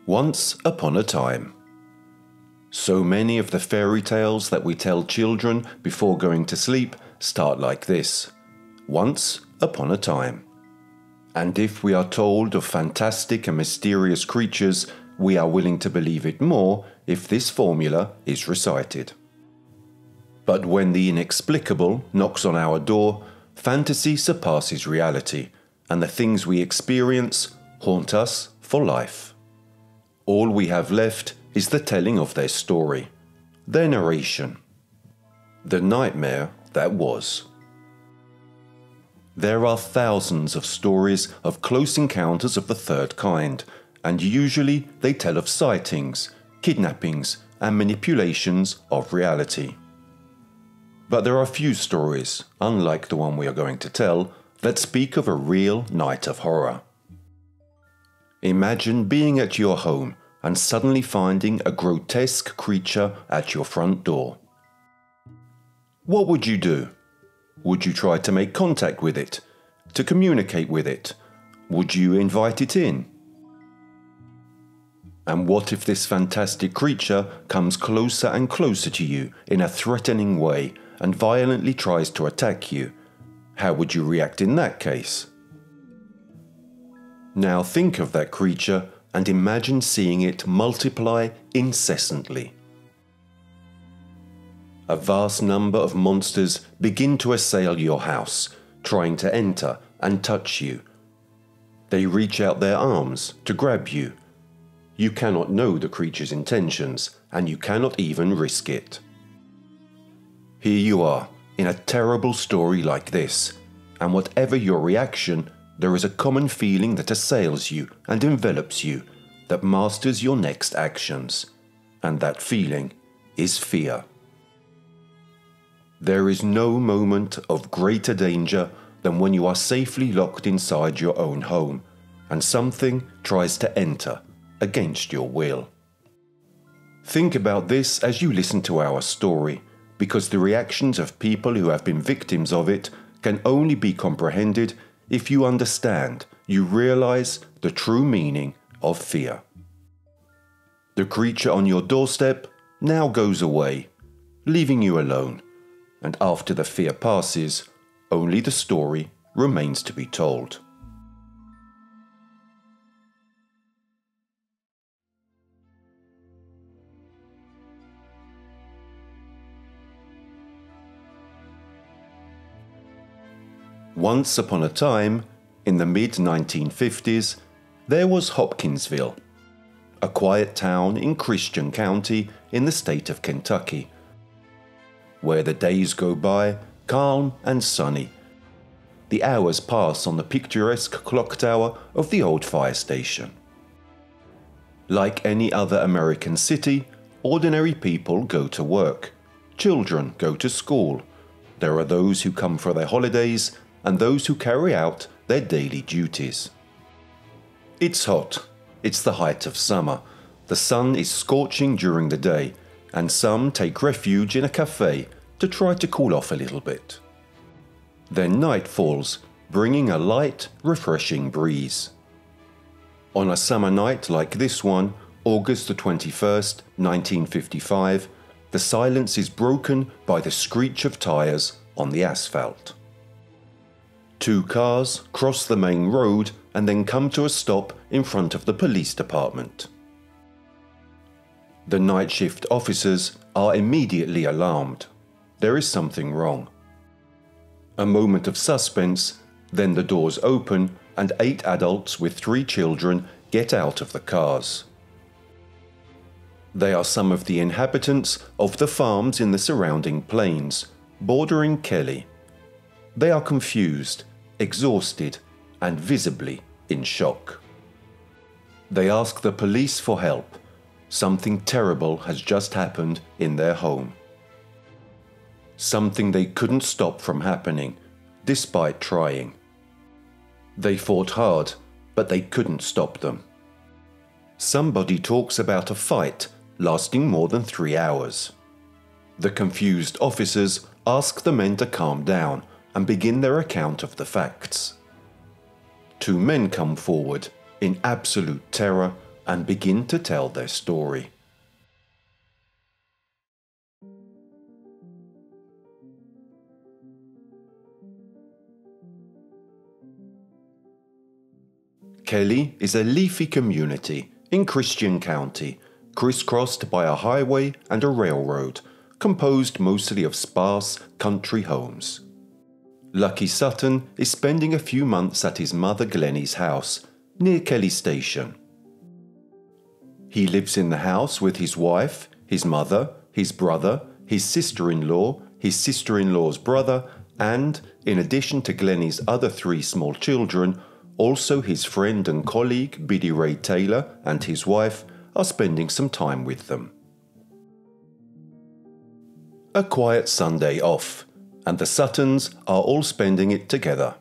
Once upon a time. So many of the fairy tales that we tell children before going to sleep start like this: once upon a time. And if we are told of fantastic and mysterious creatures, we are willing to believe it more if this formula is recited. But when the inexplicable knocks on our door, fantasy surpasses reality, and the things we experience haunt us for life. All we have left is the telling of their story, their narration. The nightmare that was. There are thousands of stories of close encounters of the third kind, and usually they tell of sightings, kidnappings, and manipulations of reality. But there are few stories, unlike the one we are going to tell, that speak of a real night of horror. Imagine being at your home and suddenly finding a grotesque creature at your front door. What would you do? Would you try to make contact with it? To communicate with it? Would you invite it in? And what if this fantastic creature comes closer and closer to you in a threatening way and violently tries to attack you? How would you react in that case? Now think of that creature and imagine seeing it multiply incessantly. A vast number of monsters begin to assail your house, trying to enter and touch you. They reach out their arms to grab you. You cannot know the creature's intentions, and you cannot even risk it. Here you are, in a terrible story like this, and whatever your reaction, there is a common feeling that assails you and envelops you, that masters your next actions, and that feeling is fear. There is no moment of greater danger than when you are safely locked inside your own home, and something tries to enter against your will. Think about this as you listen to our story, because the reactions of people who have been victims of it can only be comprehended if you understand, you realize the true meaning of fear. The creature on your doorstep now goes away, leaving you alone, and after the fear passes, only the story remains to be told. Once upon a time, in the mid-1950s, there was Hopkinsville, a quiet town in Christian County in the state of Kentucky, where the days go by calm and sunny. The hours pass on the picturesque clock tower of the old fire station. Like any other American city, ordinary people go to work. Children go to school. There are those who come for their holidays and those who carry out their daily duties. It's hot. It's the height of summer. The sun is scorching during the day, and some take refuge in a cafe to try to cool off a little bit. Then night falls, bringing a light, refreshing breeze. On a summer night like this one, August the 21st, 1955, the silence is broken by the screech of tires on the asphalt. Two cars cross the main road and then come to a stop in front of the police department. The night shift officers are immediately alarmed. There is something wrong. A moment of suspense, then the doors open and 8 adults with 3 children get out of the cars. They are some of the inhabitants of the farms in the surrounding plains, bordering Kelly. They are confused, exhausted, and visibly in shock. They ask the police for help. Something terrible has just happened in their home. Something they couldn't stop from happening, despite trying. They fought hard, but they couldn't stop them. Somebody talks about a fight lasting more than 3 hours. The confused officers ask the men to calm down and begin their account of the facts. 2 men come forward in absolute terror and begin to tell their story. Kelly is a leafy community in Christian County, crisscrossed by a highway and a railroad, composed mostly of sparse country homes. Lucky Sutton is spending a few months at his mother Glennie's house, near Kelly Station. He lives in the house with his wife, his mother, his brother, his sister-in-law, his sister-in-law's brother, and, in addition to Glennie's other 3 small children, also his friend and colleague Billy Ray Taylor and his wife are spending some time with them. A quiet Sunday off, and the Suttons are all spending it together.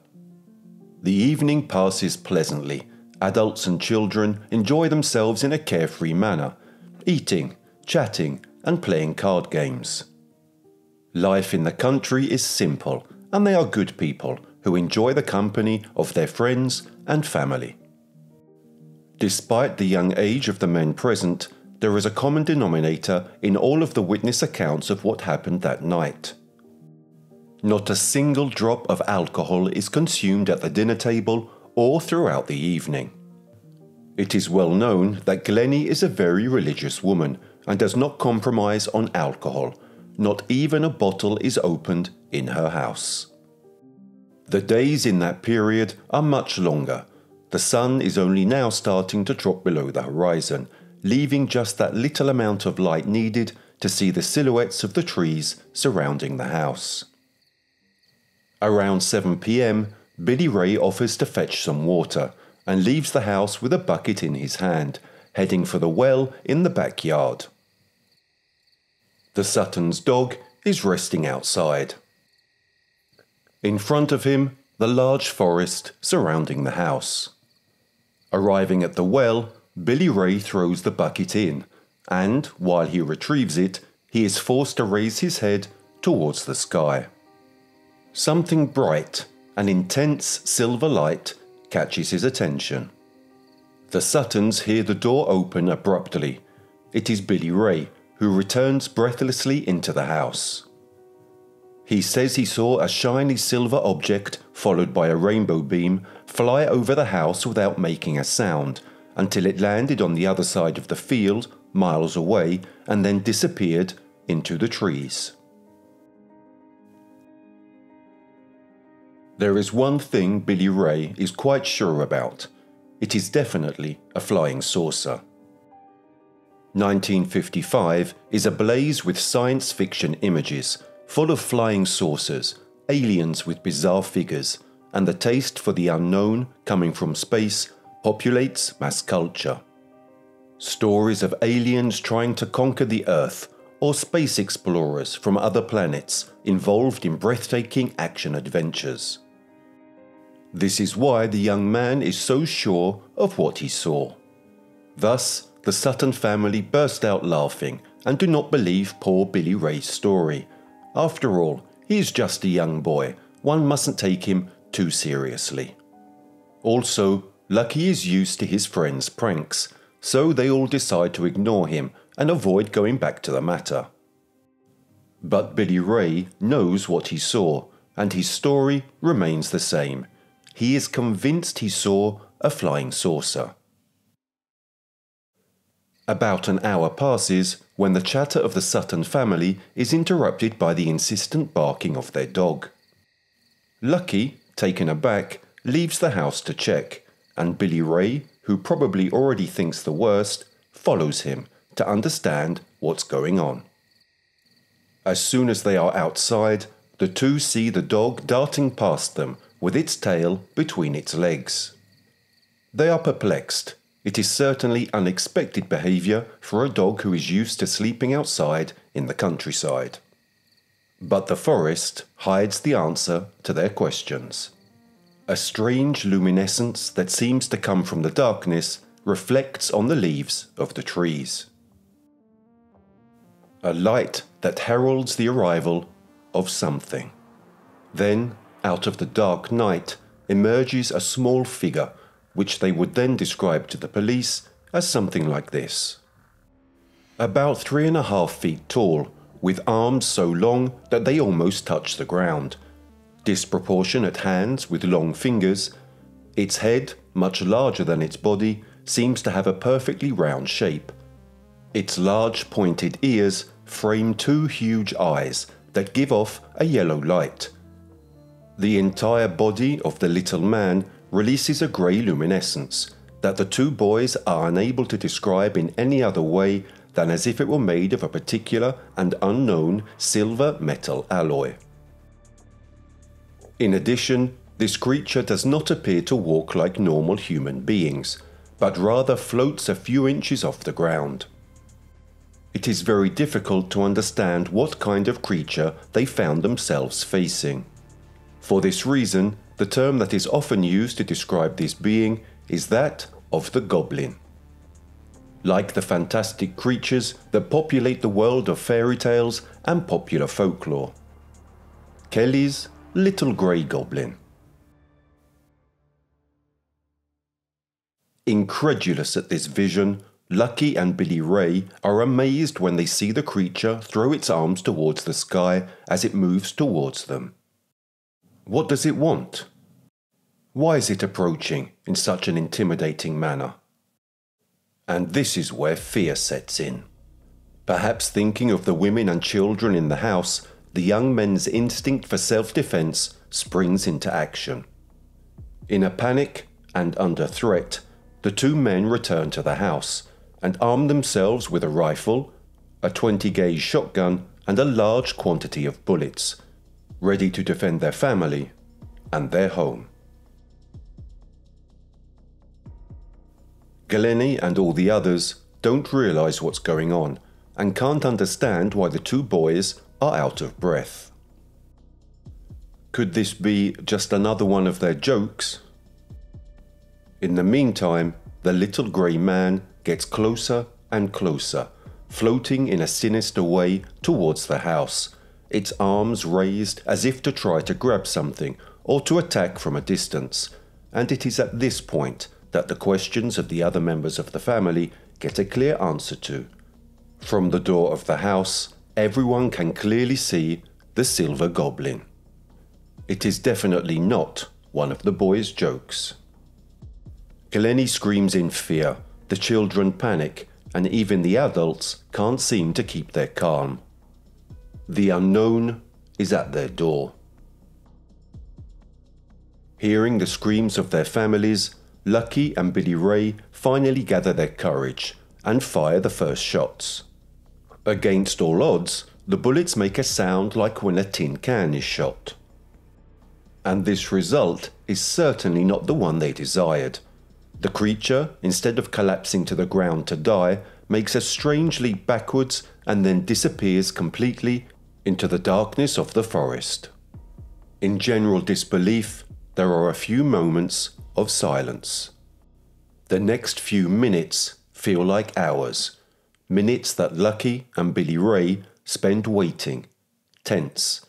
The evening passes pleasantly. Adults and children enjoy themselves in a carefree manner, eating, chatting, and playing card games. Life in the country is simple, and they are good people who enjoy the company of their friends and family. Despite the young age of the men present, there is a common denominator in all of the witness accounts of what happened that night. Not a single drop of alcohol is consumed at the dinner table or throughout the evening. It is well known that Glennie is a very religious woman and does not compromise on alcohol. Not even a bottle is opened in her house. The days in that period are much longer. The sun is only now starting to drop below the horizon, leaving just that little amount of light needed to see the silhouettes of the trees surrounding the house. Around 7 p.m, Billy Ray offers to fetch some water and leaves the house with a bucket in his hand, heading for the well in the backyard. The Sutton's dog is resting outside. In front of him, the large forest surrounding the house. Arriving at the well, Billy Ray throws the bucket in, and while he retrieves it, he is forced to raise his head towards the sky. Something bright, an intense silver light, catches his attention. The Suttons hear the door open abruptly. It is Billy Ray, who returns breathlessly into the house. He says he saw a shiny silver object, followed by a rainbow beam, fly over the house without making a sound, until it landed on the other side of the field, miles away, and then disappeared into the trees. There is one thing Billy Ray is quite sure about. It is definitely a flying saucer. 1955 is ablaze with science fiction images, full of flying saucers, aliens with bizarre figures, and the taste for the unknown coming from space populates mass culture. Stories of aliens trying to conquer the Earth, or space explorers from other planets involved in breathtaking action adventures. This is why the young man is so sure of what he saw. Thus, the Sutton family burst out laughing and do not believe poor Billy Ray's story. After all, he is just a young boy. One mustn't take him too seriously. Also, Lucky is used to his friends' pranks, so they all decide to ignore him and avoid going back to the matter. But Billy Ray knows what he saw, and his story remains the same. He is convinced he saw a flying saucer. About an hour passes when the chatter of the Sutton family is interrupted by the insistent barking of their dog. Lucky, taken aback, leaves the house to check, and Billy Ray, who probably already thinks the worst, follows him to understand what's going on. As soon as they are outside, the two see the dog darting past them with its tail between its legs. They are perplexed. It is certainly unexpected behaviour for a dog who is used to sleeping outside in the countryside. But the forest hides the answer to their questions. A strange luminescence that seems to come from the darkness reflects on the leaves of the trees. A light that heralds the arrival of something. Then, out of the dark night, emerges a small figure, which they would then describe to the police as something like this. About 3.5 feet tall, with arms so long that they almost touch the ground, disproportionate hands with long fingers, its head, much larger than its body, seems to have a perfectly round shape. Its large pointed ears frame 2 huge eyes that give off a yellow light. The entire body of the little man releases a grey luminescence that the 2 boys are unable to describe in any other way than as if it were made of a particular and unknown silver metal alloy. In addition, this creature does not appear to walk like normal human beings, but rather floats a few inches off the ground. It is very difficult to understand what kind of creature they found themselves facing. For this reason, the term that is often used to describe this being is that of the goblin. Like the fantastic creatures that populate the world of fairy tales and popular folklore. Kelly's Little Grey Goblin. Incredulous at this vision, Lucky and Billy Ray are amazed when they see the creature throw its arms towards the sky as it moves towards them. What does it want? Why is it approaching in such an intimidating manner? And this is where fear sets in. Perhaps thinking of the women and children in the house, the young men's instinct for self-defense springs into action. In a panic and under threat, the 2 men return to the house and arm themselves with a rifle, a 20-gauge shotgun, and a large quantity of bullets, ready to defend their family and their home. Glennie and all the others don't realize what's going on and can't understand why the 2 boys are out of breath. Could this be just another one of their jokes? In the meantime, the little grey man gets closer and closer, floating in a sinister way towards the house, its arms raised as if to try to grab something or to attack from a distance, and it is at this point that the questions of the other members of the family get a clear answer to. From the door of the house, everyone can clearly see the silver goblin. It is definitely not one of the boys' jokes. Glennie screams in fear, the children panic, and even the adults can't seem to keep their calm. The unknown is at their door. Hearing the screams of their families, Lucky and Billy Ray finally gather their courage and fire the first shots. Against all odds, the bullets make a sound like when a tin can is shot. And this result is certainly not the one they desired. The creature, instead of collapsing to the ground to die, makes a strange leap backwards and then disappears completely into the darkness of the forest. In general disbelief, there are a few moments of silence. The next few minutes feel like hours, minutes that Lucky and Billy Ray spend waiting, tense,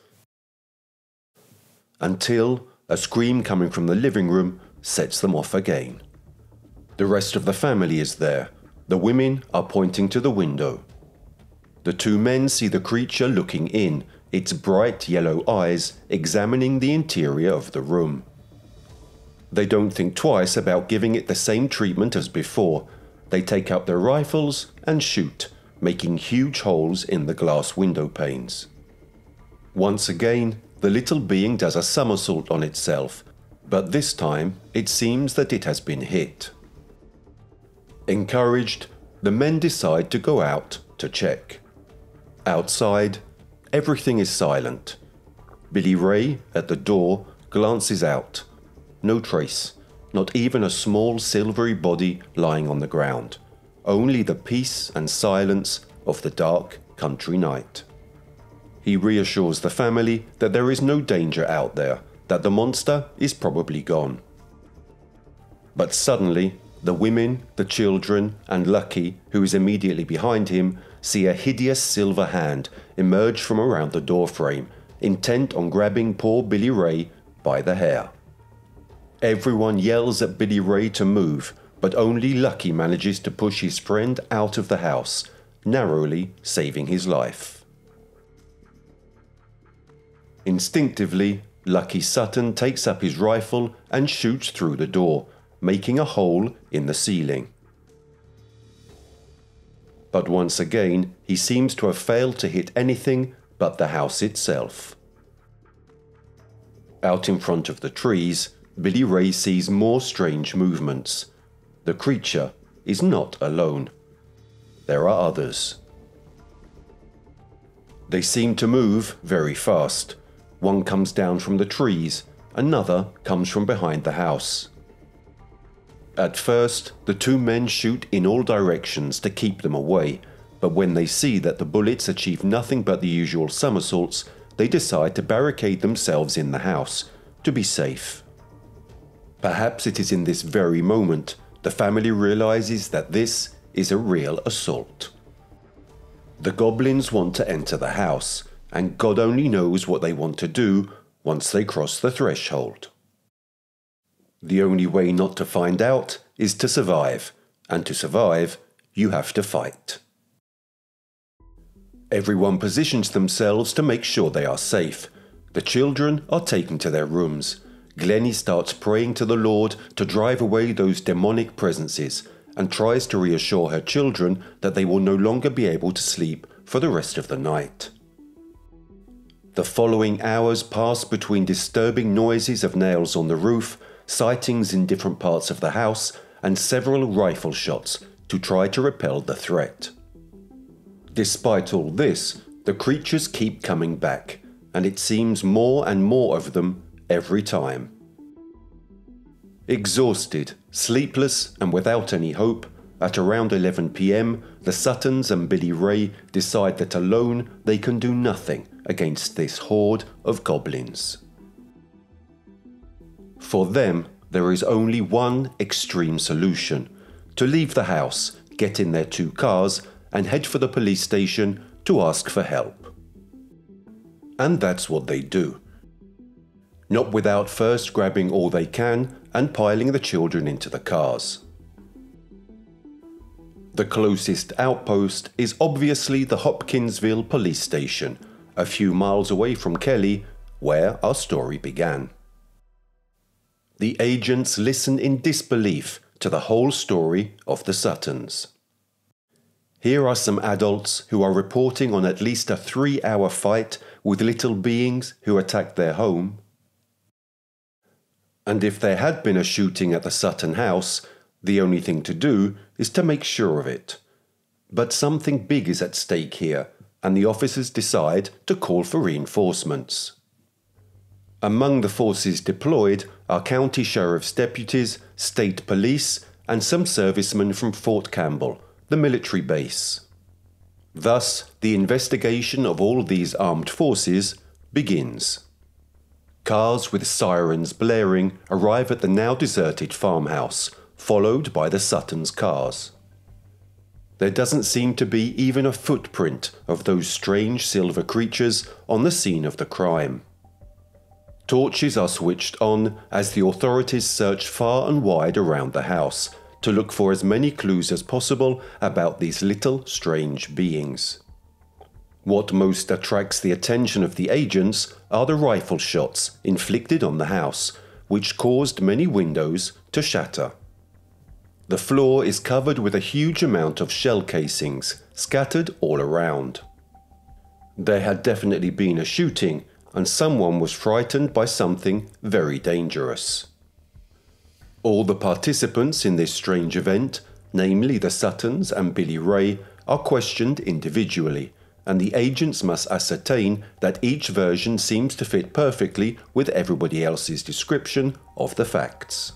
until a scream coming from the living room sets them off again. The rest of the family is there. The women are pointing to the window. The 2 men see the creature looking in, its bright yellow eyes examining the interior of the room. They don't think twice about giving it the same treatment as before. They take out their rifles and shoot, making huge holes in the glass window panes. Once again, the little being does a somersault on itself, but this time it seems that it has been hit. Encouraged, the men decide to go out to check. Outside, everything is silent. Billy Ray, at the door, glances out. No trace, not even a small silvery body lying on the ground. Only the peace and silence of the dark country night. He reassures the family that there is no danger out there, that the monster is probably gone. But suddenly, the women, the children, and Lucky, who is immediately behind him, see a hideous silver hand emerge from around the doorframe, intent on grabbing poor Billy Ray by the hair. Everyone yells at Billy Ray to move, but only Lucky manages to push his friend out of the house, narrowly saving his life. Instinctively, Lucky Sutton takes up his rifle and shoots through the door, making a hole in the ceiling. But once again, he seems to have failed to hit anything but the house itself. Out in front of the trees, Billy Ray sees more strange movements. The creature is not alone. There are others. They seem to move very fast. One comes down from the trees, another comes from behind the house. At first, the two men shoot in all directions to keep them away, but when they see that the bullets achieve nothing but the usual somersaults, they decide to barricade themselves in the house, to be safe. Perhaps it is in this very moment the family realizes that this is a real assault. The goblins want to enter the house, and God only knows what they want to do once they cross the threshold. The only way not to find out is to survive, and to survive, you have to fight. Everyone positions themselves to make sure they are safe. The children are taken to their rooms. Glennie starts praying to the Lord to drive away those demonic presences, and tries to reassure her children that they will no longer be able to sleep for the rest of the night. The following hours pass between disturbing noises of nails on the roof, sightings in different parts of the house, and several rifle shots to try to repel the threat. Despite all this, the creatures keep coming back, and it seems more and more of them every time. Exhausted, sleepless, and without any hope, at around 11 p.m, the Suttons and Billy Ray decide that alone they can do nothing against this horde of goblins. For them, there is only one extreme solution: to leave the house, get in their two cars, and head for the police station to ask for help. And that's what they do. Not without first grabbing all they can and piling the children into the cars. The closest outpost is obviously the Hopkinsville police station, a few miles away from Kelly, where our story began. The agents listen in disbelief to the whole story of the Suttons. Here are some adults who are reporting on at least a 3-hour fight with little beings who attacked their home. And if there had been a shooting at the Sutton house, the only thing to do is to make sure of it. But something big is at stake here, and the officers decide to call for reinforcements. Among the forces deployed are county sheriff's deputies, state police, and some servicemen from Fort Campbell, the military base. Thus, the investigation of all these armed forces begins. Cars with sirens blaring arrive at the now deserted farmhouse, followed by the Suttons' cars. There doesn't seem to be even a footprint of those strange silver creatures on the scene of the crime. Torches are switched on as the authorities search far and wide around the house to look for as many clues as possible about these little strange beings. What most attracts the attention of the agents are the rifle shots inflicted on the house, which caused many windows to shatter. The floor is covered with a huge amount of shell casings scattered all around. There had definitely been a shooting, and someone was frightened by something very dangerous. All the participants in this strange event, namely the Suttons and Billy Ray, are questioned individually, and the agents must ascertain that each version seems to fit perfectly with everybody else's description of the facts.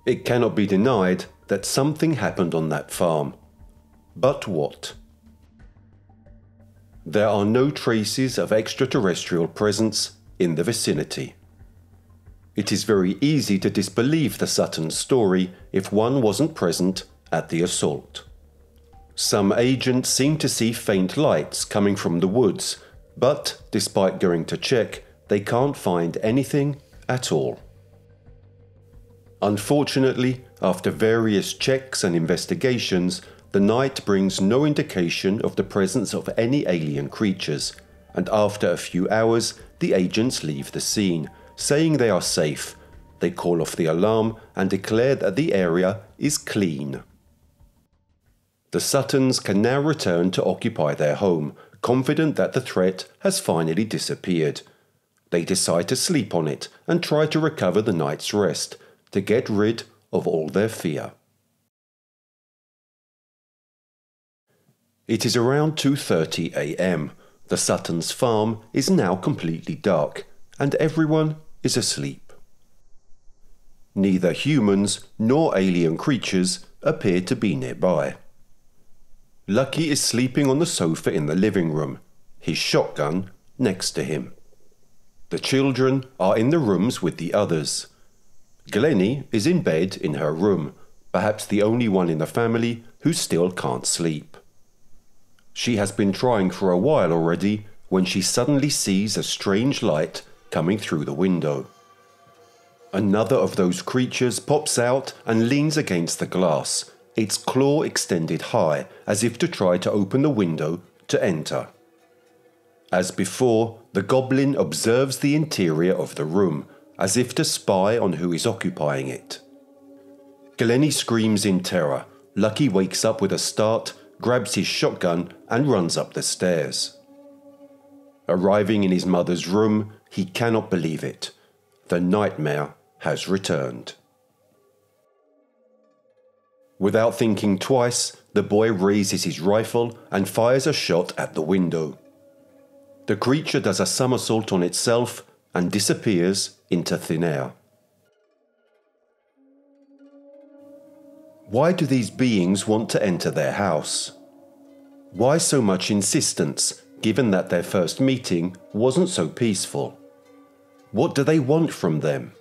It cannot be denied that something happened on that farm. But what? There are no traces of extraterrestrial presence in the vicinity. It is very easy to disbelieve the Sutton story if one wasn't present at the assault. Some agents seem to see faint lights coming from the woods, but despite going to check, they can't find anything at all. Unfortunately, after various checks and investigations, the night brings no indication of the presence of any alien creatures, and after a few hours, the agents leave the scene, saying they are safe. They call off the alarm and declare that the area is clean. The Suttons can now return to occupy their home, confident that the threat has finally disappeared. They decide to sleep on it and try to recover the night's rest, to get rid of all their fear. It is around 2:30 a.m. The Suttons' farm is now completely dark, and everyone is asleep. Neither humans nor alien creatures appear to be nearby. Lucky is sleeping on the sofa in the living room, his shotgun next to him. The children are in the rooms with the others. Glennie is in bed in her room, perhaps the only one in the family who still can't sleep. She has been trying for a while already when she suddenly sees a strange light coming through the window. Another of those creatures pops out and leans against the glass, its claw extended high as if to try to open the window to enter. As before, the goblin observes the interior of the room, as if to spy on who is occupying it. Glennie screams in terror. Lucky wakes up with a start, grabs his shotgun and runs up the stairs. Arriving in his mother's room, he cannot believe it. The nightmare has returned. Without thinking twice, the boy raises his rifle and fires a shot at the window. The creature does a somersault on itself and disappears into thin air. Why do these beings want to enter their house? Why so much insistence, given that their first meeting wasn't so peaceful? What do they want from them?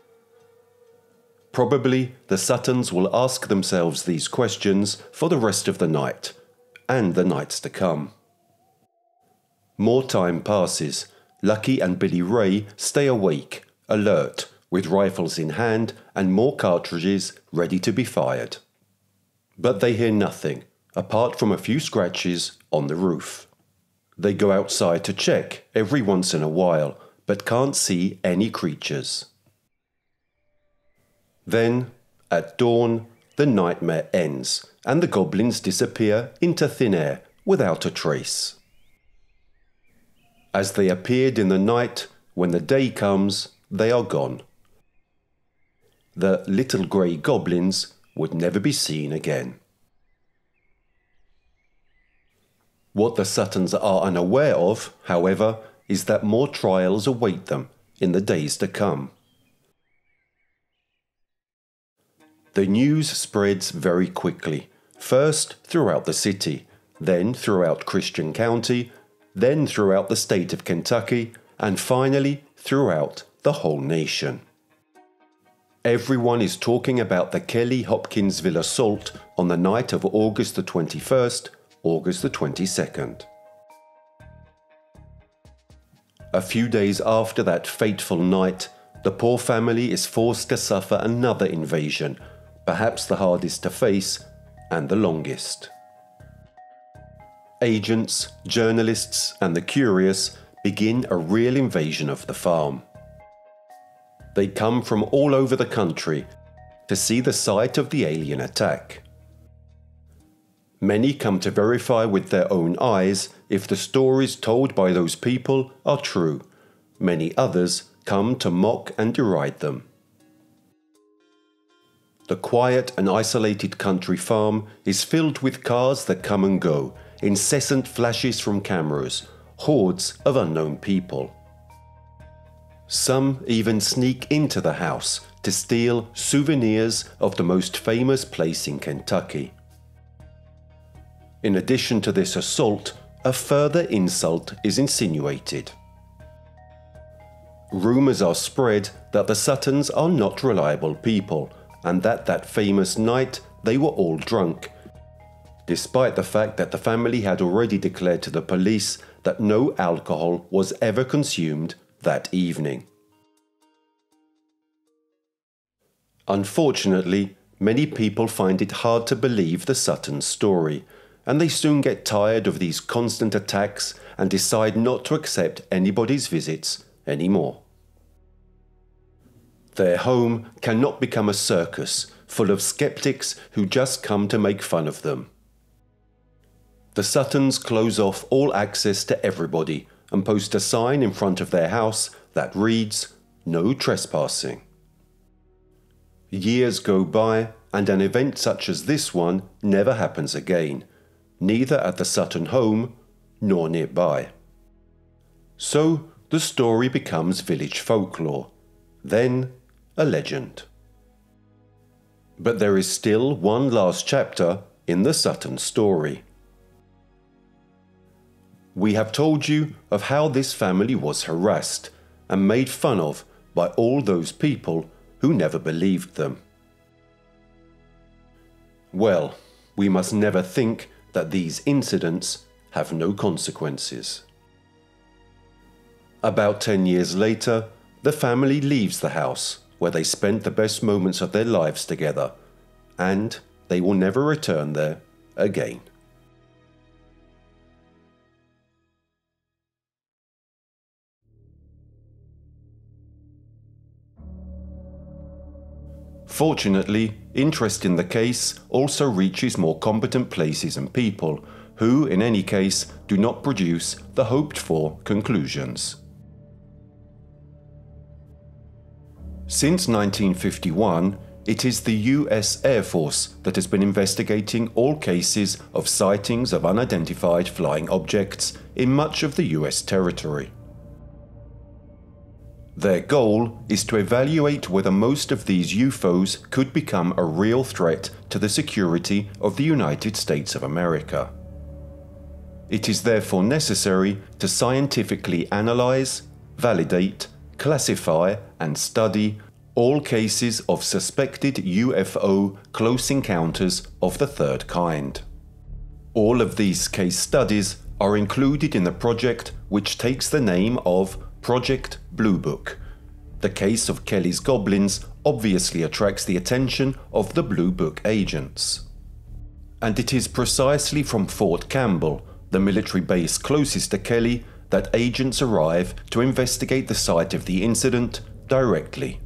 Probably the Suttons will ask themselves these questions for the rest of the night, and the nights to come. More time passes. Lucky and Billy Ray stay awake, alert, with rifles in hand and more cartridges ready to be fired. But they hear nothing, apart from a few scratches on the roof. They go outside to check every once in a while, but can't see any creatures. Then, at dawn, the nightmare ends, and the goblins disappear into thin air without a trace. As they appeared in the night, when the day comes, they are gone. The little grey goblins would never be seen again. What the Suttons are unaware of, however, is that more trials await them in the days to come. The news spreads very quickly, first throughout the city, then throughout Christian County, then throughout the state of Kentucky, and finally throughout the whole nation. Everyone is talking about the Kelly-Hopkinsville assault on the night of August the 21st, August the 22nd. A few days after that fateful night, the poor family is forced to suffer another invasion, perhaps the hardest to face and the longest. Agents, journalists, and the curious begin a real invasion of the farm. They come from all over the country to see the site of the alien attack. Many come to verify with their own eyes if the stories told by those people are true. Many others come to mock and deride them. The quiet and isolated country farm is filled with cars that come and go, incessant flashes from cameras, hordes of unknown people. Some even sneak into the house to steal souvenirs of the most famous place in Kentucky. In addition to this assault, a further insult is insinuated. Rumours are spread that the Suttons are not reliable people, and that famous night they were all drunk, despite the fact that the family had already declared to the police that no alcohol was ever consumed that evening. Unfortunately, Many people find it hard to believe the Sutton story, and they soon get tired of these constant attacks and decide not to accept anybody's visits anymore. Their home cannot become a circus full of skeptics who just come to make fun of them. The Suttons close off all access to everybody and post a sign in front of their house that reads, "No trespassing." Years go by and an event such as this one never happens again, neither at the Sutton home nor nearby. So the story becomes village folklore, then a legend. But there is still one last chapter in the Sutton story. We have told you of how this family was harassed and made fun of by all those people who never believed them. Well, we must never think that these incidents have no consequences. About 10 years later, the family leaves the house where they spent the best moments of their lives together, and they will never return there again. Fortunately, interest in the case also reaches more competent places and people who, in any case, do not produce the hoped-for conclusions. Since 1951, it is the US Air Force that has been investigating all cases of sightings of unidentified flying objects in much of the US territory. Their goal is to evaluate whether most of these UFOs could become a real threat to the security of the United States of America. It is therefore necessary to scientifically analyze, validate, classify and study all cases of suspected UFO close encounters of the third kind. All of these case studies are included in the project which takes the name of Project Blue Book. The case of Kelly's Goblins obviously attracts the attention of the Blue Book agents. And it is precisely from Fort Campbell, the military base closest to Kelly, that agents arrive to investigate the site of the incident directly.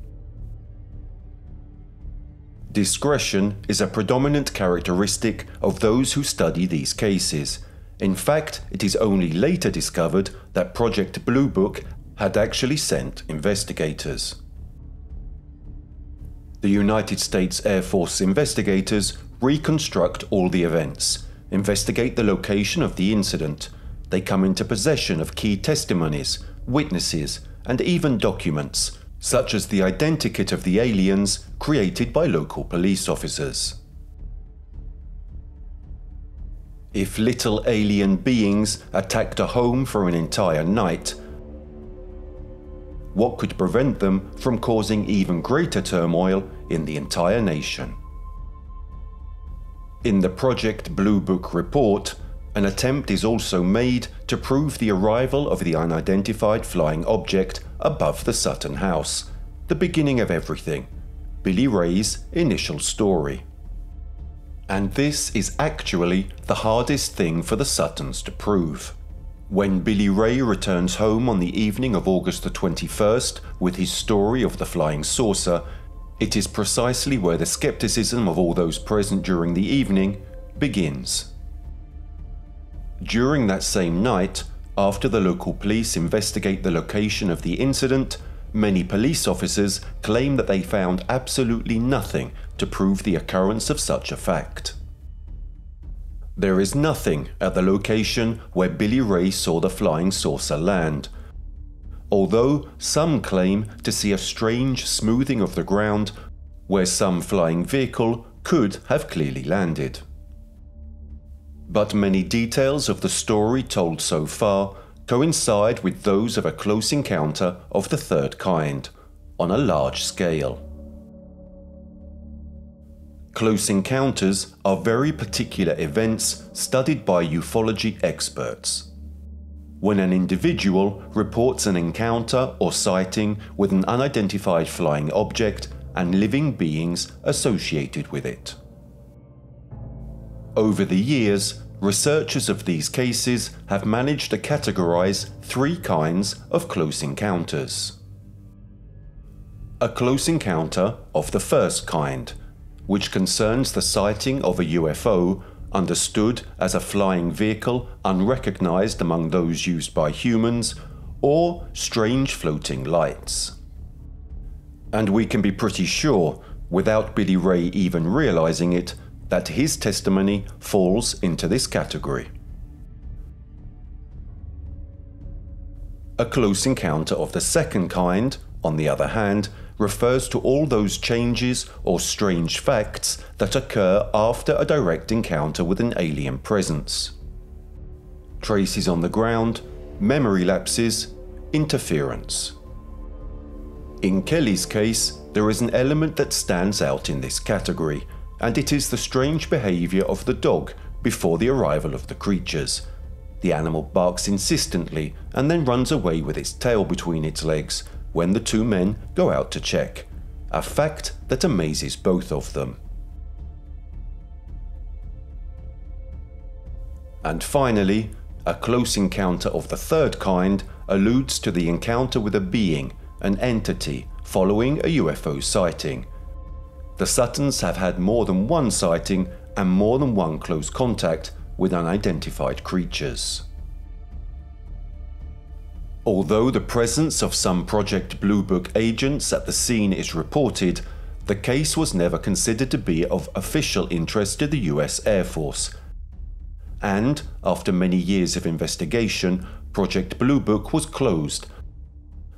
Discretion is a predominant characteristic of those who study these cases. In fact, it is only later discovered that Project Blue Book had actually sent investigators. The United States Air Force investigators reconstruct all the events, investigate the location of the incident. They come into possession of key testimonies, witnesses, and even documents, such as the identikit of the aliens created by local police officers. If little alien beings attacked a home for an entire night, what could prevent them from causing even greater turmoil in the entire nation? In the Project Blue Book report, an attempt is also made to prove the arrival of the unidentified flying object above the Sutton house, the beginning of everything, Billy Ray's initial story. And this is actually the hardest thing for the Suttons to prove. When Billy Ray returns home on the evening of August the 21st with his story of the flying saucer, it is precisely where the skepticism of all those present during the evening begins. During that same night, after the local police investigate the location of the incident, many police officers claim that they found absolutely nothing to prove the occurrence of such a fact. There is nothing at the location where Billy Ray saw the flying saucer land, although some claim to see a strange smoothing of the ground where some flying vehicle could have clearly landed. But many details of the story told so far coincide with those of a close encounter of the third kind, on a large scale. Close encounters are very particular events studied by ufology experts. When an individual reports an encounter or sighting with an unidentified flying object, and living beings associated with it. Over the years, researchers of these cases have managed to categorize 3 kinds of close encounters. A close encounter of the first kind, which concerns the sighting of a UFO understood as a flying vehicle unrecognized among those used by humans, or strange floating lights. And we can be pretty sure, without Billy Ray even realizing it, that his testimony falls into this category. A close encounter of the second kind, on the other hand, refers to all those changes or strange facts that occur after a direct encounter with an alien presence. Traces on the ground, memory lapses, interference. In Kelly's case, there is an element that stands out in this category, and it is the strange behaviour of the dog before the arrival of the creatures. The animal barks insistently and then runs away with its tail between its legs when the 2 men go out to check, a fact that amazes both of them. And finally, a close encounter of the third kind alludes to the encounter with a being, an entity, following a UFO sighting. The Suttons have had more than one sighting and more than one close contact with unidentified creatures. Although the presence of some Project Blue Book agents at the scene is reported, the case was never considered to be of official interest to the US Air Force. And, after many years of investigation, Project Blue Book was closed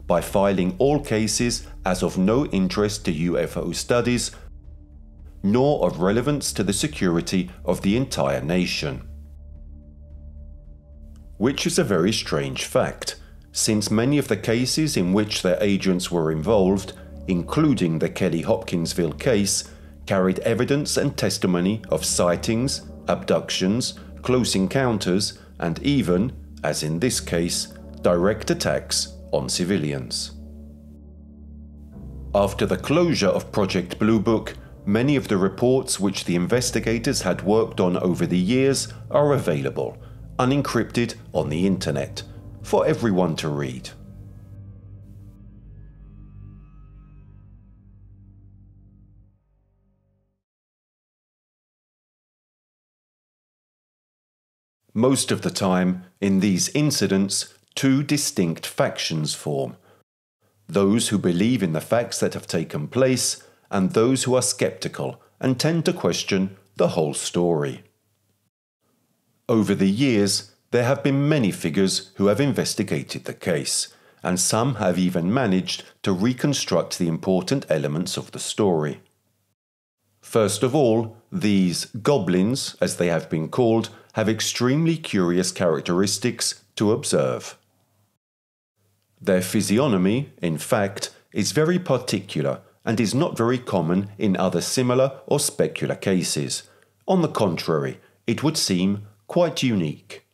by filing all cases as of no interest to UFO studies, nor of relevance to the security of the entire nation. Which is a very strange fact, since many of the cases in which their agents were involved, including the Kelly-Hopkinsville case, carried evidence and testimony of sightings, abductions, close encounters, and even, as in this case, direct attacks on civilians. After the closure of Project Blue Book, many of the reports which the investigators had worked on over the years are available, unencrypted on the internet, for everyone to read. Most of the time, in these incidents, 2 distinct factions form: those who believe in the facts that have taken place, and those who are skeptical and tend to question the whole story. Over the years, there have been many figures who have investigated the case, and some have even managed to reconstruct the important elements of the story. First of all, these goblins, as they have been called, have extremely curious characteristics to observe. Their physiognomy, in fact, is very particular and is not very common in other similar or specular cases. On the contrary, it would seem quite unique.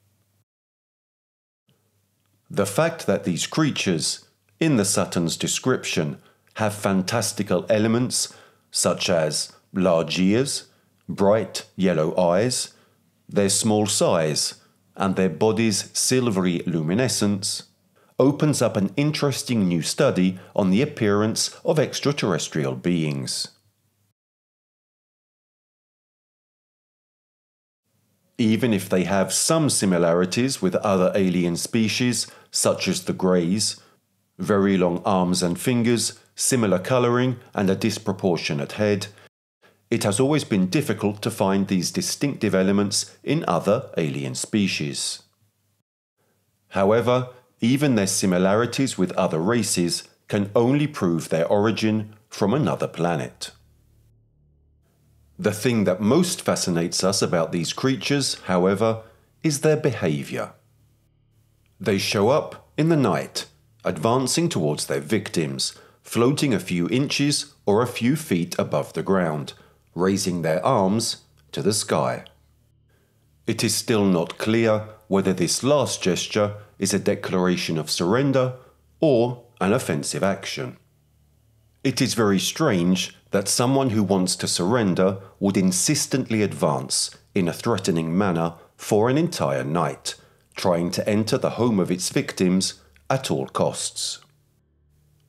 The fact that these creatures, in the Sutton's description, have fantastical elements such as large ears, bright yellow eyes, their small size, and their body's silvery luminescence, opens up an interesting new study on the appearance of extraterrestrial beings. Even if they have some similarities with other alien species, such as the Greys, very long arms and fingers, similar colouring, and a disproportionate head, it has always been difficult to find these distinctive elements in other alien species. However, even their similarities with other races can only prove their origin from another planet. The thing that most fascinates us about these creatures, however, is their behaviour. They show up in the night, advancing towards their victims, floating a few inches or a few feet above the ground, raising their arms to the sky. It is still not clear whether this last gesture is a declaration of surrender or an offensive action. It is very strange that someone who wants to surrender would insistently advance in a threatening manner for an entire night, trying to enter the home of its victims at all costs.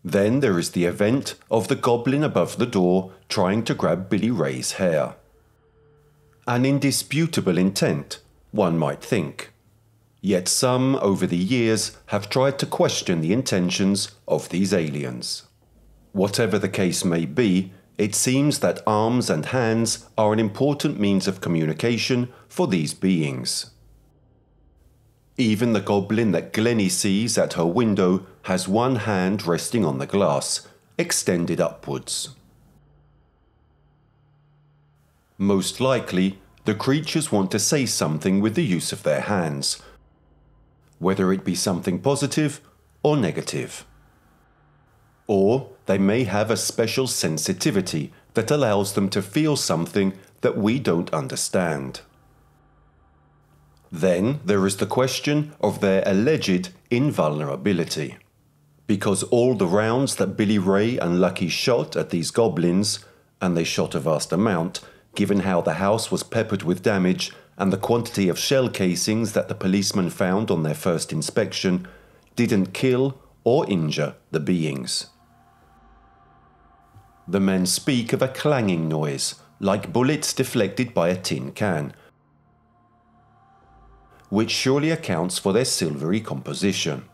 Then there is the event of the goblin above the door trying to grab Billy Ray's hair. An indisputable intent, one might think. Yet some, over the years, have tried to question the intentions of these aliens. Whatever the case may be, it seems that arms and hands are an important means of communication for these beings. Even the goblin that Glennie sees at her window has one hand resting on the glass, extended upwards. Most likely, the creatures want to say something with the use of their hands, whether it be something positive or negative. Or they may have a special sensitivity that allows them to feel something that we don't understand. Then there is the question of their alleged invulnerability. Because all the rounds that Billy Ray and Lucky shot at these goblins, and they shot a vast amount, given how the house was peppered with damage and the quantity of shell casings that the policemen found on their first inspection, didn't kill or injure the beings. The men speak of a clanging noise, like bullets deflected by a tin can, which surely accounts for their silvery composition.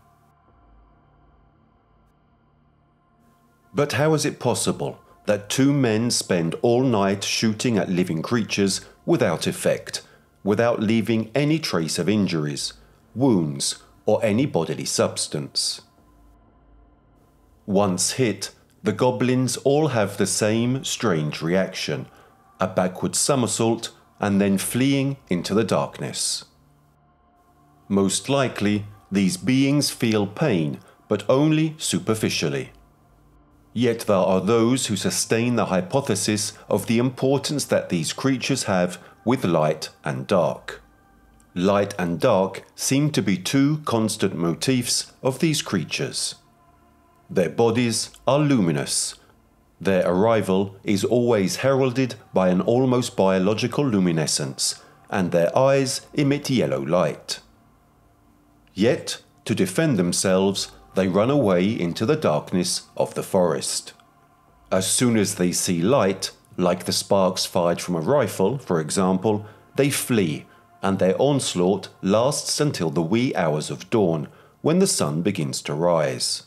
But how is it possible that two men spend all night shooting at living creatures without effect, without leaving any trace of injuries, wounds, or any bodily substance? Once hit, the goblins all have the same strange reaction, a backward somersault and then fleeing into the darkness. Most likely, these beings feel pain, but only superficially. Yet there are those who sustain the hypothesis of the importance that these creatures have with light and dark. Light and dark seem to be two constant motifs of these creatures. Their bodies are luminous. Their arrival is always heralded by an almost biological luminescence, and their eyes emit yellow light. Yet, to defend themselves, they run away into the darkness of the forest. As soon as they see light, like the sparks fired from a rifle, for example, they flee, and their onslaught lasts until the wee hours of dawn, when the sun begins to rise.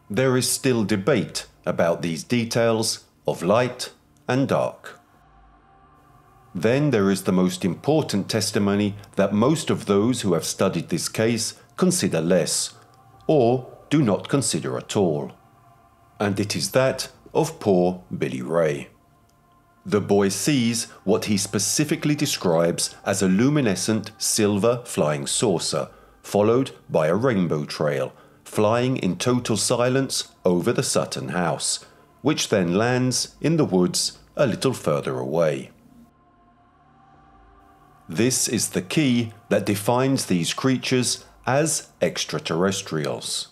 There is still debate about these details of light and dark. Then there is the most important testimony that most of those who have studied this case consider less, or do not consider at all. And it is that of poor Billy Ray. The boy sees what he specifically describes as a luminescent silver flying saucer, followed by a rainbow trail, flying in total silence over the Sutton house, which then lands in the woods a little further away. This is the key that defines these creatures as extraterrestrials.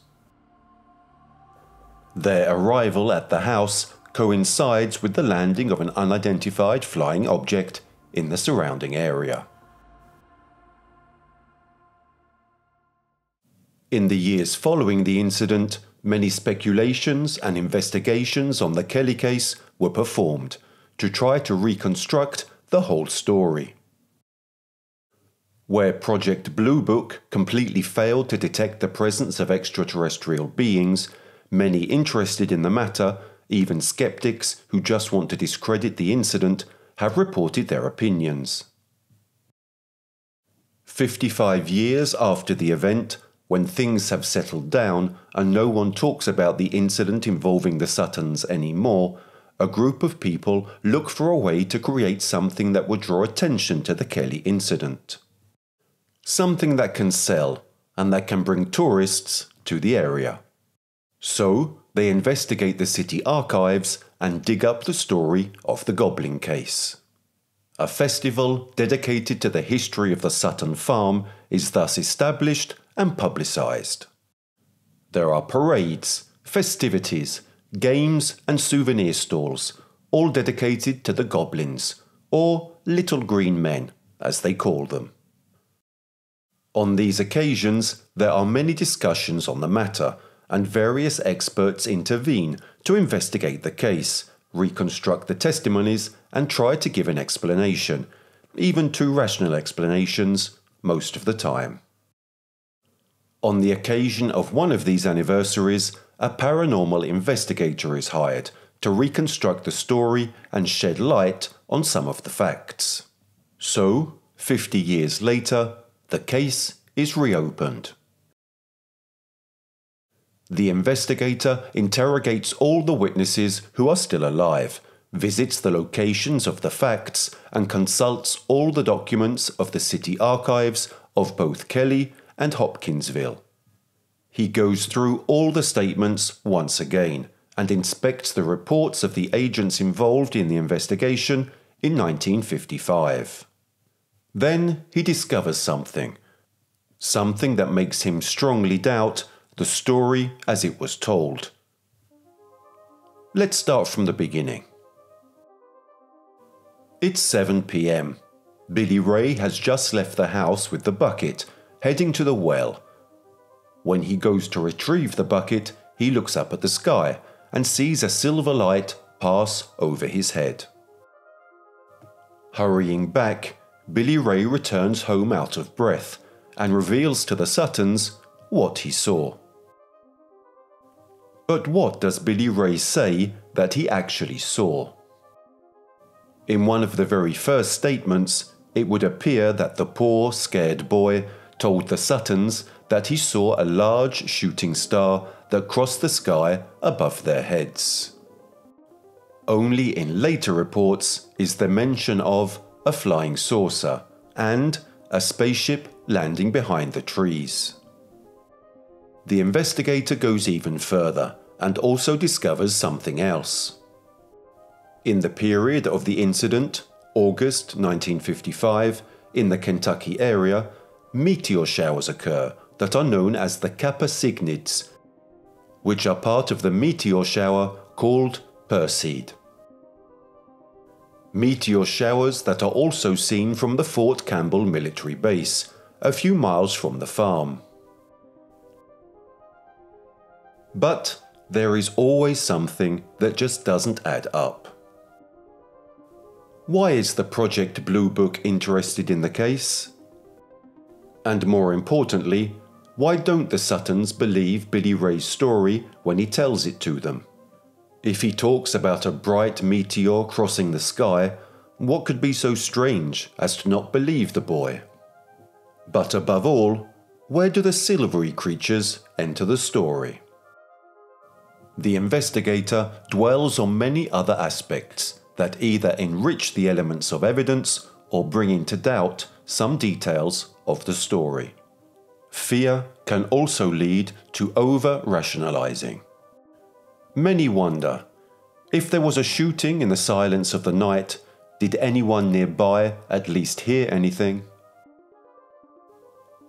Their arrival at the house coincides with the landing of an unidentified flying object in the surrounding area. In the years following the incident, many speculations and investigations on the Kelly case were performed to try to reconstruct the whole story. Where Project Blue Book completely failed to detect the presence of extraterrestrial beings, many interested in the matter, even skeptics who just want to discredit the incident, have reported their opinions. 55 years after the event, when things have settled down and no one talks about the incident involving the Suttons anymore, a group of people look for a way to create something that would draw attention to the Kelly incident. Something that can sell and that can bring tourists to the area. So they investigate the city archives and dig up the story of the Goblin case. A festival dedicated to the history of the Sutton farm is thus established and publicised. There are parades, festivities, games and souvenir stalls, all dedicated to the goblins, or little green men, as they call them. On these occasions, there are many discussions on the matter, and various experts intervene to investigate the case, reconstruct the testimonies, and try to give an explanation, even two rational explanations, most of the time. On the occasion of one of these anniversaries, a paranormal investigator is hired to reconstruct the story and shed light on some of the facts. So, 50 years later, the case is reopened. The investigator interrogates all the witnesses who are still alive, visits the locations of the facts, and consults all the documents of the city archives of both Kelly and Hopkinsville. He goes through all the statements once again and inspects the reports of the agents involved in the investigation in 1955. Then he discovers something that makes him strongly doubt the story as it was told. Let's start from the beginning. It's 7 p.m. Billy Ray has just left the house with the bucket, heading to the well. When he goes to retrieve the bucket, he looks up at the sky and sees a silver light pass over his head. Hurrying back, Billy Ray returns home out of breath and reveals to the Suttons what he saw. But what does Billy Ray say that he actually saw? In one of the very first statements, it would appear that the poor, scared boy told the Suttons that he saw a large shooting star that crossed the sky above their heads. Only in later reports is there mention of a flying saucer and a spaceship landing behind the trees. The investigator goes even further and also discovers something else. In the period of the incident, August 1955, in the Kentucky area, meteor showers occur that are known as the Kappa Cygnids, which are part of the meteor shower called Perseid. Meteor showers that are also seen from the Fort Campbell military base, a few miles from the farm. But there is always something that just doesn't add up. Why is the Project Blue Book interested in the case? And more importantly, why don't the Suttons believe Billy Ray's story when he tells it to them? If he talks about a bright meteor crossing the sky, what could be so strange as to not believe the boy? But above all, where do the silvery creatures enter the story? The investigator dwells on many other aspects that either enrich the elements of evidence or bring into doubt some details of the story. Fear can also lead to over-rationalizing. Many wonder, if there was a shooting in the silence of the night, did anyone nearby at least hear anything?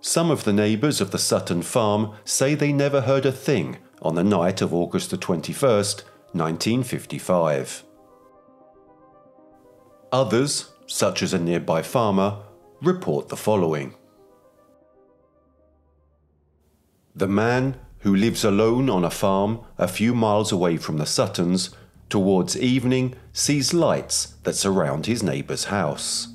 Some of the neighbours of the Sutton farm say they never heard a thing on the night of August the 21st, 1955. Others, such as a nearby farmer, report the following. The man who lives alone on a farm a few miles away from the Suttons, towards evening sees lights that surround his neighbour's house.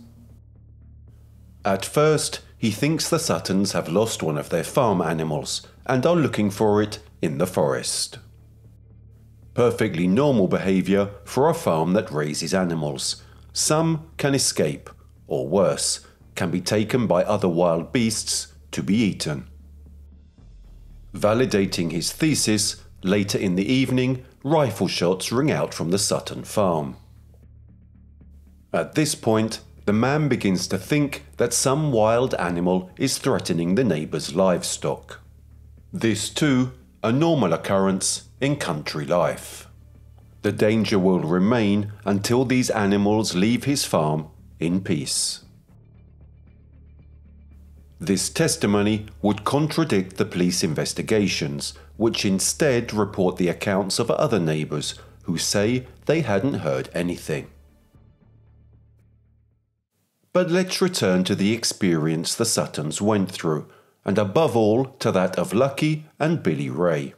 At first, he thinks the Suttons have lost one of their farm animals and are looking for it in the forest. Perfectly normal behaviour for a farm that raises animals. Some can escape, or worse, can be taken by other wild beasts to be eaten. Validating his thesis, later in the evening, rifle shots ring out from the Sutton farm. At this point, the man begins to think that some wild animal is threatening the neighbour's livestock. This too, a normal occurrence in country life. The danger will remain until these animals leave his farm in peace. This testimony would contradict the police investigations, which instead report the accounts of other neighbours who say they hadn't heard anything. But let's return to the experience the Suttons went through, and above all to that of Lucky and Billy Ray.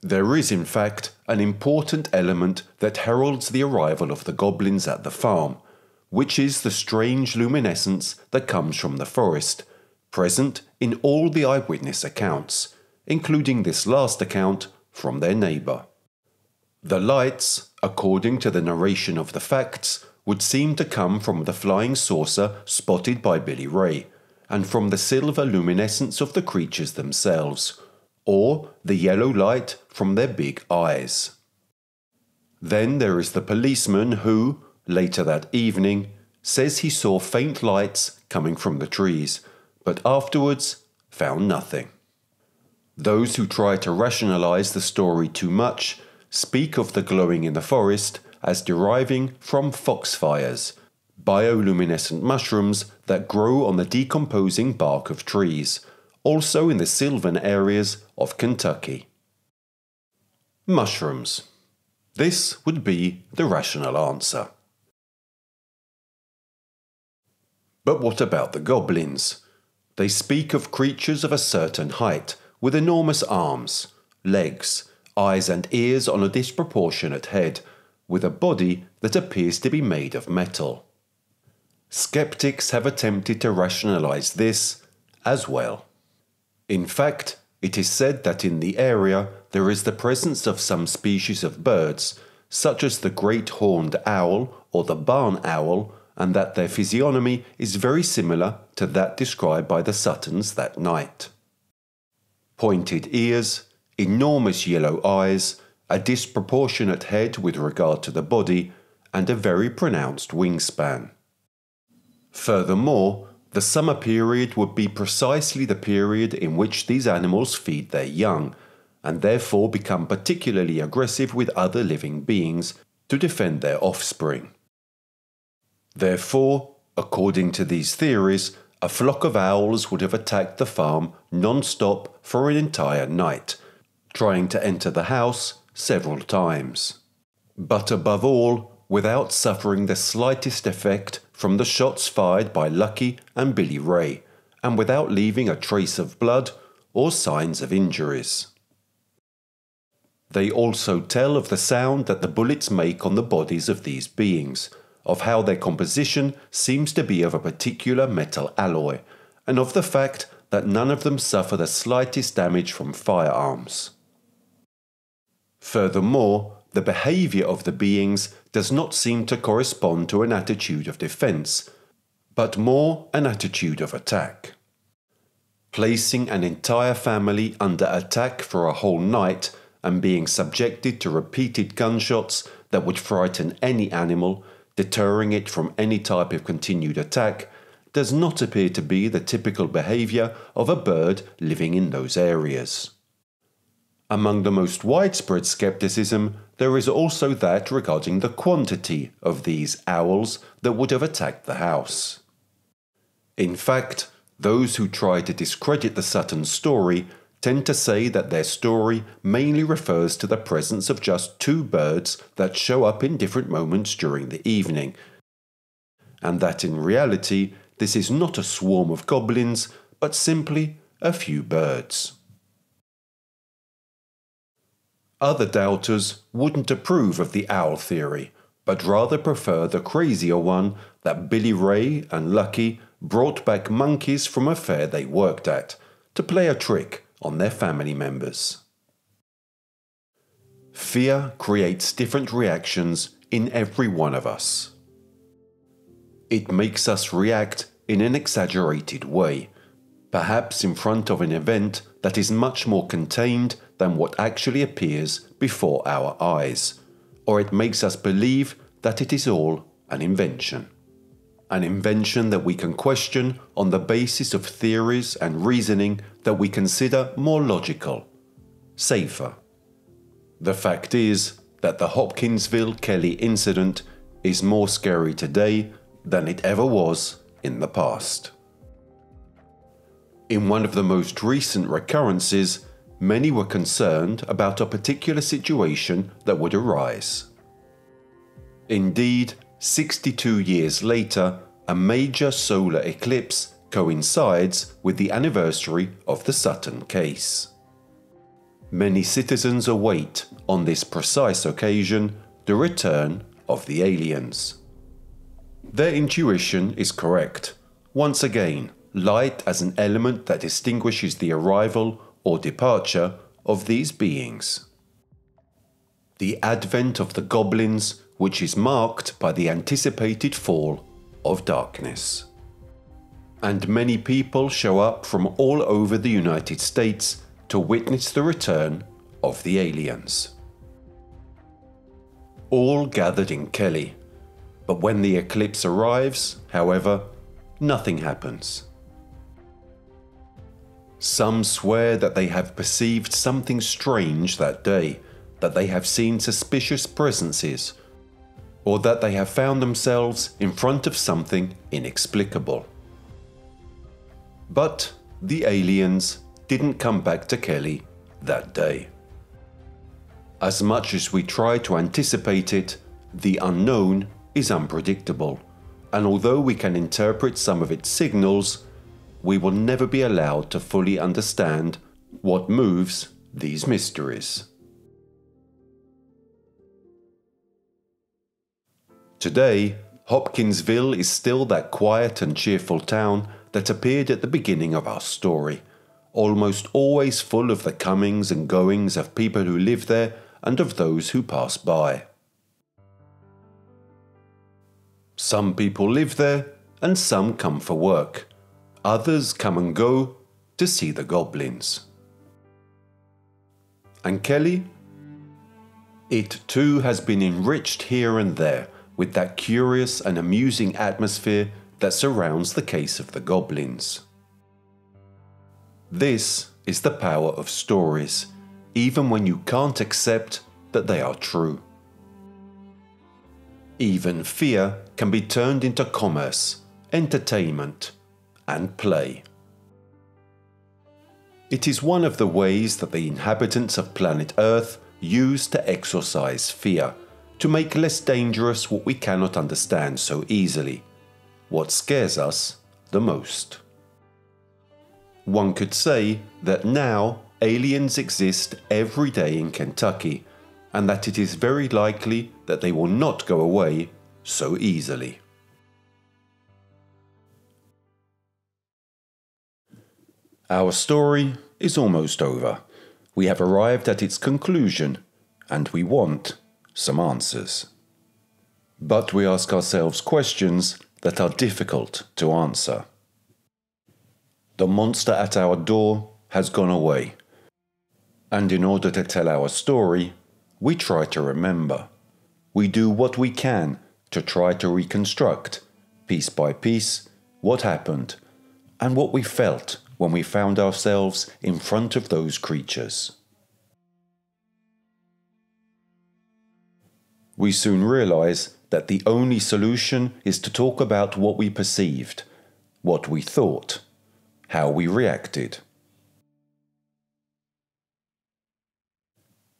There is, in fact, an important element that heralds the arrival of the goblins at the farm, which is the strange luminescence that comes from the forest, present in all the eyewitness accounts, including this last account from their neighbour. The lights, according to the narration of the facts, would seem to come from the flying saucer spotted by Billy Ray, and from the silver luminescence of the creatures themselves, or the yellow light from their big eyes. Then there is the policeman who, later that evening, says he saw faint lights coming from the trees, but afterwards found nothing. Those who try to rationalize the story too much speak of the glowing in the forest as deriving from foxfires, bioluminescent mushrooms that grow on the decomposing bark of trees, also in the sylvan areas of Kentucky. Mushrooms. This would be the rational answer. But what about the goblins? They speak of creatures of a certain height, with enormous arms, legs, eyes and ears on a disproportionate head, with a body that appears to be made of metal. Skeptics have attempted to rationalize this as well. In fact, it is said that in the area there is the presence of some species of birds, such as the great horned owl or the barn owl, and that their physiognomy is very similar to that described by the Suttons that night. Pointed ears, enormous yellow eyes, a disproportionate head with regard to the body, and a very pronounced wingspan. Furthermore, the summer period would be precisely the period in which these animals feed their young, and therefore become particularly aggressive with other living beings to defend their offspring. Therefore, according to these theories, a flock of owls would have attacked the farm non-stop for an entire night, trying to enter the house several times. But above all, without suffering the slightest effect from the shots fired by Lucky and Billy Ray, and without leaving a trace of blood or signs of injuries. They also tell of the sound that the bullets make on the bodies of these beings, of how their composition seems to be of a particular metal alloy, and of the fact that none of them suffer the slightest damage from firearms. Furthermore, the behaviour of the beings does not seem to correspond to an attitude of defence, but more an attitude of attack. Placing an entire family under attack for a whole night and being subjected to repeated gunshots that would frighten any animal, deterring it from any type of continued attack, does not appear to be the typical behaviour of a bird living in those areas. Among the most widespread skepticism, there is also that regarding the quantity of these owls that would have attacked the house. In fact, those who try to discredit the Sutton story tend to say that their story mainly refers to the presence of just 2 birds that show up in different moments during the evening, and that in reality this is not a swarm of goblins, but simply a few birds. Other doubters wouldn't approve of the owl theory, but rather prefer the crazier one that Billy Ray and Lucky brought back monkeys from a fair they worked at, to play a trick on their family members. Fear creates different reactions in every one of us. It makes us react in an exaggerated way, perhaps in front of an event that is much more contained than what actually appears before our eyes, or it makes us believe that it is all an invention. An invention that we can question on the basis of theories and reasoning that we consider more logical, safer. The fact is that the Hopkinsville-Kelly incident is more scary today than it ever was in the past. In one of the most recent recurrences, many were concerned about a particular situation that would arise. Indeed, 62 years later, a major solar eclipse coincides with the anniversary of the Sutton case. Many citizens await, on this precise occasion, the return of the aliens. Their intuition is correct. Once again, light as an element that distinguishes the arrival or departure of these beings. The advent of the goblins, which is marked by the anticipated fall of darkness. And many people show up from all over the United States to witness the return of the aliens. All gathered in Kelly, but when the eclipse arrives, however, nothing happens. Some swear that they have perceived something strange that day, that they have seen suspicious presences, or that they have found themselves in front of something inexplicable. But the aliens didn't come back to Kelly that day. As much as we try to anticipate it, the unknown is unpredictable, and although we can interpret some of its signals, we will never be allowed to fully understand what moves these mysteries. Today, Hopkinsville is still that quiet and cheerful town that appeared at the beginning of our story, almost always full of the comings and goings of people who live there and of those who pass by. Some people live there and some come for work. Others come and go to see the goblins. And Kelly? It too has been enriched here and there with that curious and amusing atmosphere that surrounds the case of the goblins. This is the power of stories, even when you can't accept that they are true. Even fear can be turned into commerce, entertainment, and play. It is one of the ways that the inhabitants of planet Earth use to exorcise fear, to make less dangerous what we cannot understand so easily, what scares us the most. One could say that now aliens exist every day in Kentucky, and that it is very likely that they will not go away so easily. Our story is almost over. We have arrived at its conclusion, and we want some answers. But we ask ourselves questions that are difficult to answer. The monster at our door has gone away, and in order to tell our story, we try to remember. We do what we can to try to reconstruct, piece by piece, what happened and what we felt when we found ourselves in front of those creatures. We soon realize that the only solution is to talk about what we perceived, what we thought, how we reacted.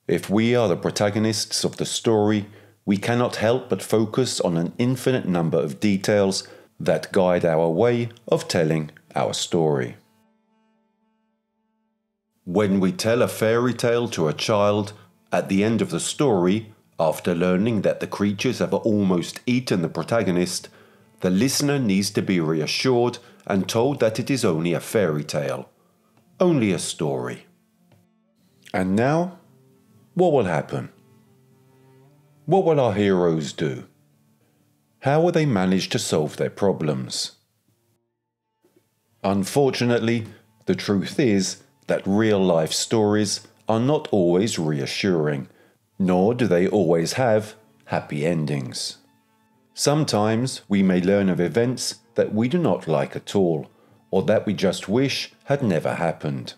If we are the protagonists of the story, we cannot help but focus on an infinite number of details that guide our way of telling our story. When we tell a fairy tale to a child, at the end of the story, after learning that the creatures have almost eaten the protagonist, the listener needs to be reassured and told that it is only a fairy tale, only a story. And now, what will happen? What will our heroes do? How will they manage to solve their problems? Unfortunately, the truth is that real-life stories are not always reassuring, nor do they always have happy endings. Sometimes we may learn of events that we do not like at all, or that we just wish had never happened.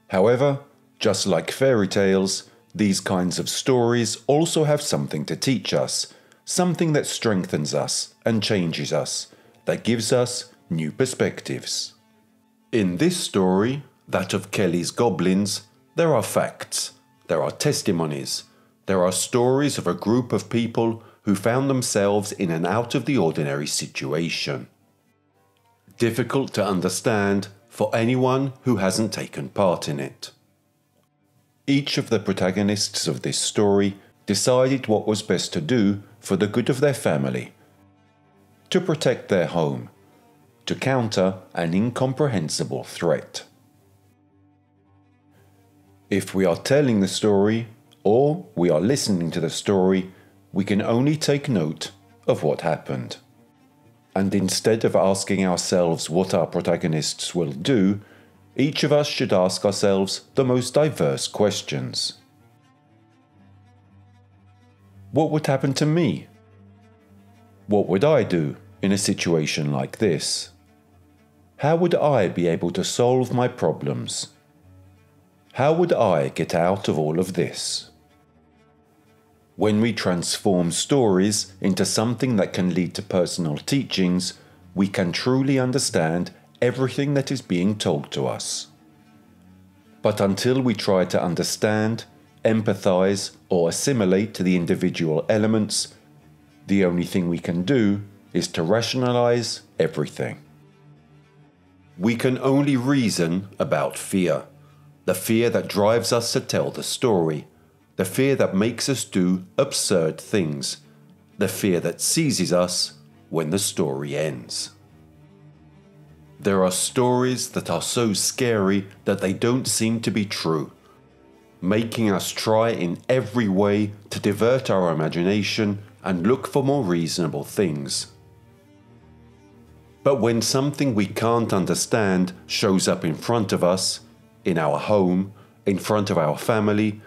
However, just like fairy tales, these kinds of stories also have something to teach us, something that strengthens us and changes us, that gives us new perspectives. In this story, that of Kelly's Goblins, There are facts, there are testimonies, there are stories of a group of people who found themselves in an out-of-the-ordinary situation. Difficult to understand for anyone who hasn't taken part in it. Each of the protagonists of this story decided what was best to do for the good of their family, to protect their home, to counter an incomprehensible threat. If we are telling the story, or we are listening to the story, we can only take note of what happened. And instead of asking ourselves what our protagonists will do, each of us should ask ourselves the most diverse questions. What would happen to me? What would I do in a situation like this? How would I be able to solve my problems? How would I get out of all of this? When we transform stories into something that can lead to personal teachings, we can truly understand everything that is being told to us. But until we try to understand, empathize, or assimilate to the individual elements, the only thing we can do is to rationalize everything. We can only reason about fear. The fear that drives us to tell the story, the fear that makes us do absurd things, the fear that seizes us when the story ends. There are stories that are so scary that they don't seem to be true, making us try in every way to divert our imagination and look for more reasonable things. But when something we can't understand shows up in front of us, in our home, in front of our family,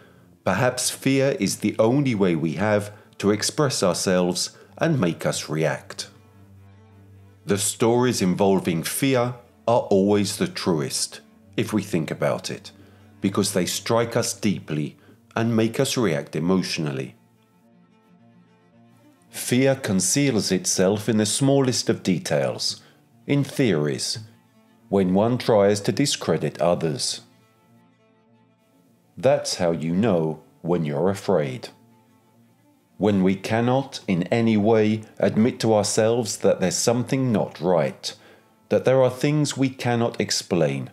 perhaps fear is the only way we have to express ourselves and make us react. The stories involving fear are always the truest, if we think about it, because they strike us deeply and make us react emotionally. Fear conceals itself in the smallest of details, in theories, when one tries to discredit others. That's how you know when you're afraid. When we cannot in any way admit to ourselves that there's something not right, that there are things we cannot explain,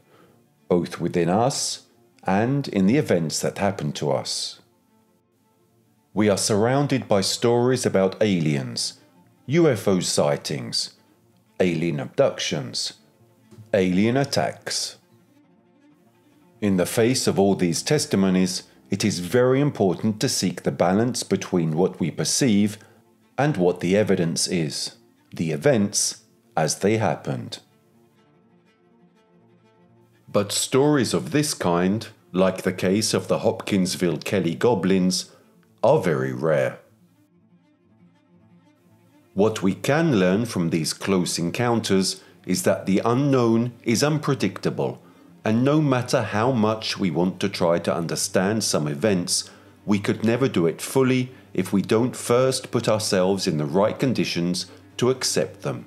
both within us and in the events that happen to us. We are surrounded by stories about aliens, UFO sightings, alien abductions, alien attacks. In the face of all these testimonies, it is very important to seek the balance between what we perceive and what the evidence is, the events as they happened. But stories of this kind, like the case of the Hopkinsville-Kelly Goblins, are very rare. What we can learn from these close encounters is that the unknown is unpredictable, and no matter how much we want to try to understand some events, we could never do it fully if we don't first put ourselves in the right conditions to accept them.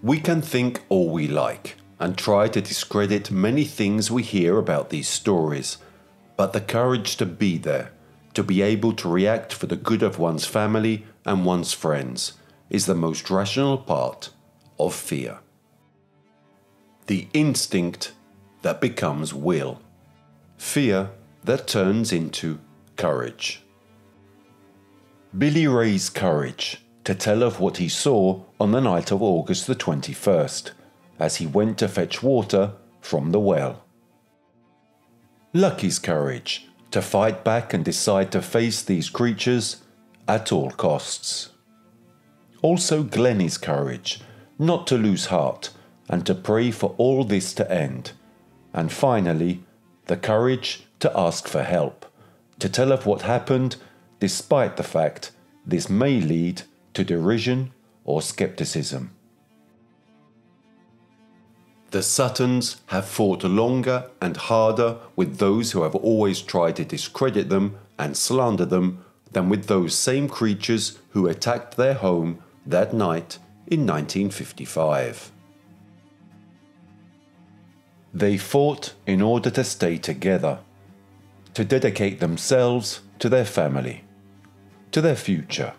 We can think all we like and try to discredit many things we hear about these stories, but the courage to be there, to be able to react for the good of one's family and one's friends, is the most rational part of fear. The instinct that becomes will. Fear that turns into courage. Billy Ray's courage to tell of what he saw on the night of August the 21st, as he went to fetch water from the well. Lucky's courage to fight back and decide to face these creatures at all costs. Also Glennie's courage not to lose heart and to pray for all this to end. And finally, the courage to ask for help, to tell of what happened despite the fact this may lead to derision or skepticism. The Suttons have fought longer and harder with those who have always tried to discredit them and slander them than with those same creatures who attacked their home that night in 1955. They fought in order to stay together, to dedicate themselves to their family, to their future.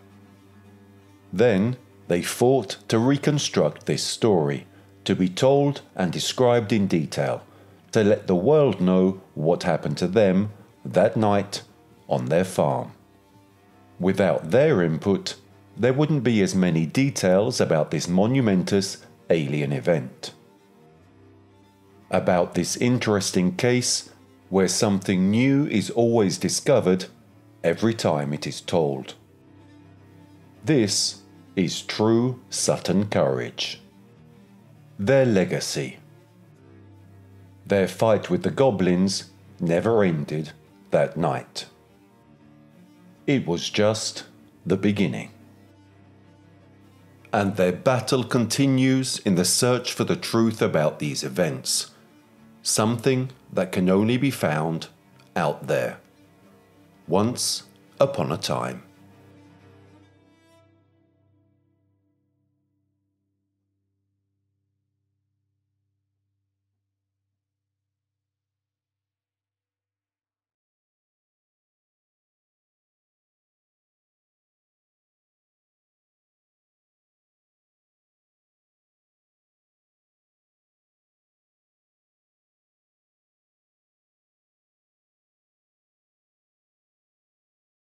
Then they fought to reconstruct this story, to be told and described in detail, to let the world know what happened to them that night on their farm. Without their input, there wouldn't be as many details about this monumentous alien event. About this interesting case, where something new is always discovered every time it is told. This is true Sutton courage. Their legacy. Their fight with the goblins never ended that night. It was just the beginning. And their battle continues in the search for the truth about these events, something that can only be found out there, once upon a time.